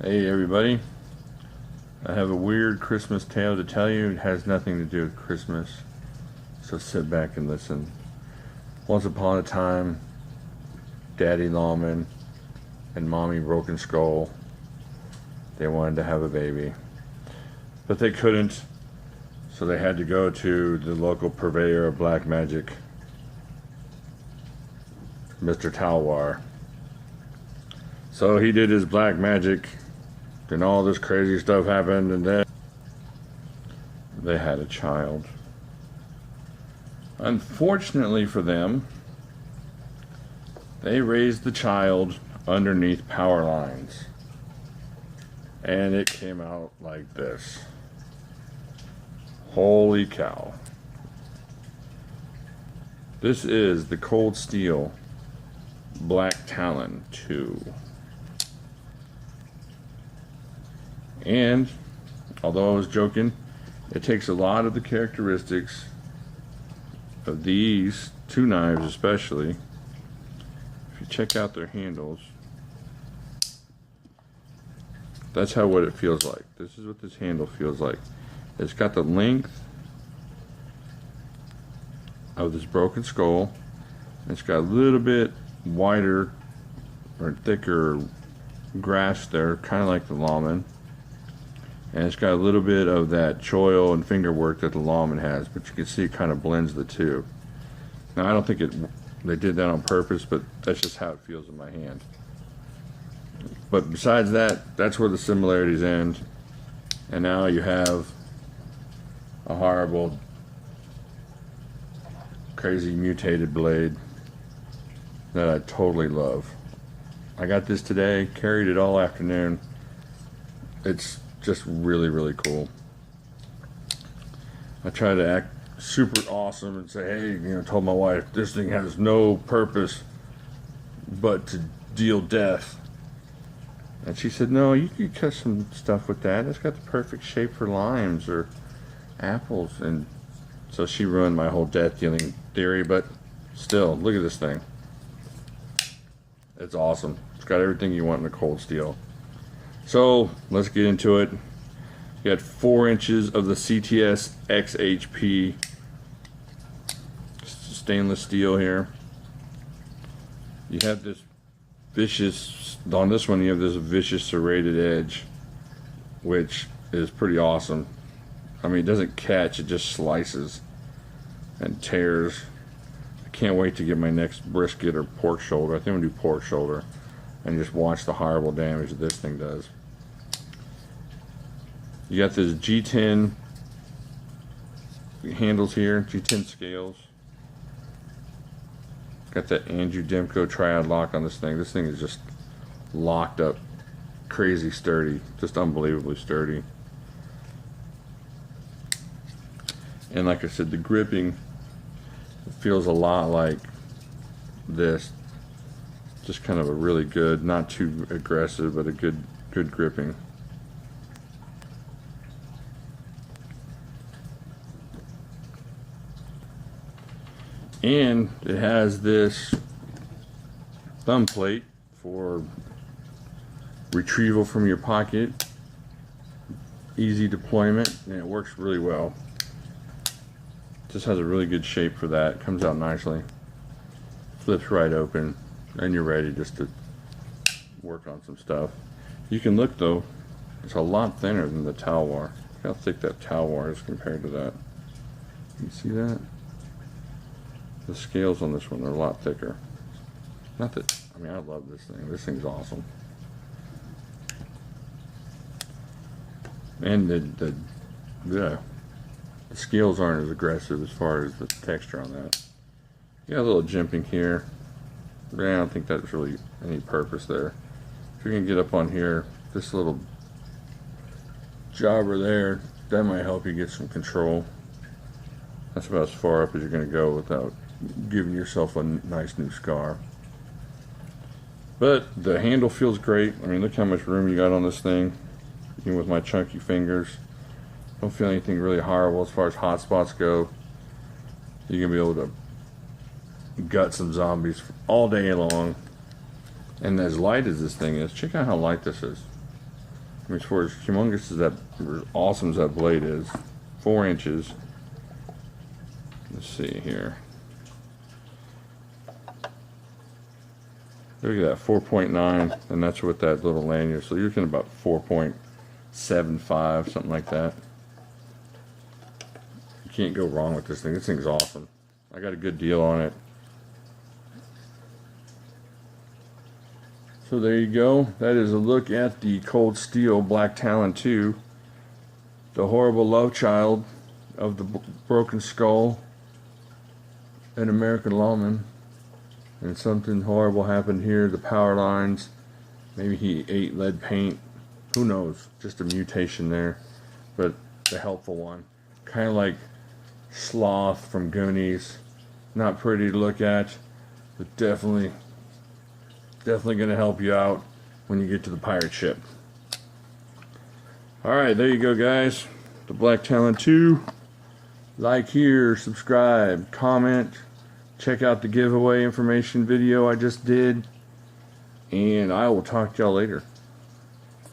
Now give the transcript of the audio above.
Hey everybody, I have a weird Christmas tale to tell you. It has nothing to do with Christmas, so sit back and listen. Once upon a time, Daddy Lawman and Mommy Broken Skull, they wanted to have a baby, but they couldn't, so they had to go to the local purveyor of black magic, Mr. Talwar. So he did his black magic, and all this crazy stuff happened, and then they had a child. Unfortunately for them, they raised the child underneath power lines, and it came out like this. Holy cow. This is the Cold Steel Black Talon 2. And although I was joking, it takes a lot of the characteristics of these two knives, especially. If you check out their handles, that's what it feels like. This is what this handle feels like. It's got the length of this broken skull. It's got a little bit wider or thicker grasp there, kind of like the Lawman. And it's got a little bit of that choil and finger work that the Lawman has, but you can see it kind of blends the two. Now, I don't think they did that on purpose, but that's just how it feels in my hand. But besides that, that's where the similarities end. And now you have a horrible, crazy mutated blade that I totally love. I got this today, carried it all afternoon. It's just really, really cool. I try to act super awesome and say, hey, told my wife, this thing has no purpose but to deal death. And she said, no, you could cut some stuff with that. It's got the perfect shape for limes or apples. And so she ruined my whole death dealing theory, but still, look at this thing. It's awesome. It's got everything you want in a Cold Steel. So let's get into it. You got 4 inches of the CTS XHP stainless steel here. You have this vicious, on this one you have this vicious serrated edge, which is pretty awesome. I mean, it doesn't catch, it just slices and tears. I can't wait to get my next brisket or pork shoulder. I think I'm gonna do pork shoulder and just watch the horrible damage that this thing does. You got this G10 handles here, G10 scales. Got that Andrew Demko triad lock on this thing. This thing is just locked up, crazy sturdy, just unbelievably sturdy. And like I said, the gripping feels a lot like this. Just kind of a really good, not too aggressive, but a good gripping. And it has this thumb plate for retrieval from your pocket, easy deployment, and it works really well. Just has a really good shape for that. Comes out nicely, flips right open, and you're ready just to work on some stuff. You can look though, it's a lot thinner than the Talwar. Look how thick that Talwar is compared to that. You see that? The scales on this one are a lot thicker. Not that, I mean, I love this thing. This thing's awesome. And the scales aren't as aggressive as far as the texture on that. You got a little jimping here. But I don't think that's really any purpose there. If you're gonna get up on here, this little jobber there, that might help you get some control. That's about as far up as you're gonna go without giving yourself a nice new scar. But the handle feels great. I mean, look how much room you got on this thing. Even with my chunky fingers, don't feel anything really horrible as far as hot spots go. You're gonna be able to gut some zombies all day long. And as light as this thing is, check out how light this is. I mean, as far as humongous as that, or awesome as that blade is, 4 inches. Let's see here. Look at that, 4.9, and that's with that little lanyard. So you're looking at about 4.75, something like that. You can't go wrong with this thing. This thing's awesome. I got a good deal on it. So there you go. That is a look at the Cold Steel Black Talon 2. The horrible love child of the Broken Skull, an American lawman. And something horrible happened here. The power lines. Maybe he ate lead paint. Who knows? Just a mutation there. But the helpful one. Kind of like Sloth from Goonies. Not pretty to look at, but definitely going to help you out when you get to the pirate ship. Alright, there you go, guys. The Black Talon 2. Like here, subscribe, comment, check out the giveaway information video I just did, and I will talk to y'all later.